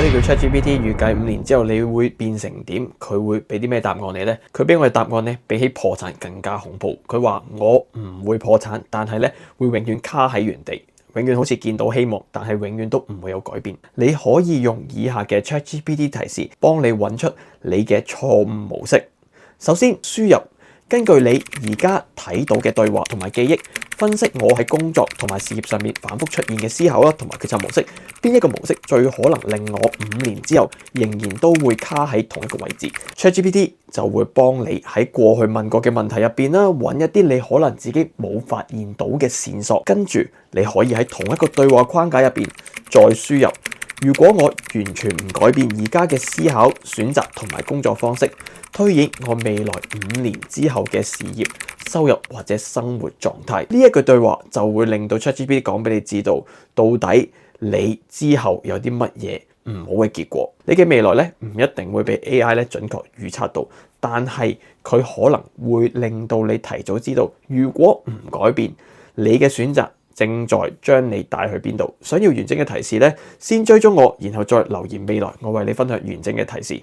果你叫 ChatGPT 預計5年之後你會變成點，佢會俾啲咩答案你呢？佢俾我嘅答案呢，比起破產更加恐怖。佢話我唔會破產，但係咧會永遠卡喺原地，永遠好似見到希望，但係永遠都唔會有改變。你可以用以下嘅 ChatGPT 提示幫你揾出你嘅錯誤模式。首先，輸入根據你而家睇到嘅對話同埋記憶，分析我喺工作同埋事業上面反覆出現嘅思考啦，同埋決策模式，邊一個模式最可能令我5年之後仍然都會卡喺同一個位置。ChatGPT 就會幫你喺過去問過嘅問題入邊啦，揾一啲你可能自己冇發現到嘅線索，跟住你可以喺同一個對話框架入邊再輸入。如果我完全唔改變而家嘅思考、選擇同埋工作方式，推演我未來5年之後嘅事業、收入或者生活狀態，呢一句對話就會令到 ChatGPT 講俾你知道，到底你之後有啲乜嘢唔好嘅結果。你嘅未來咧唔一定會被 AI 咧準確預測到，但係佢可能會令到你提早知道，如果唔改變，你嘅選擇正在將你帶去邊度。想要完整嘅提示咧，先追蹤我，然後再留言未來，我為你分享完整嘅提示。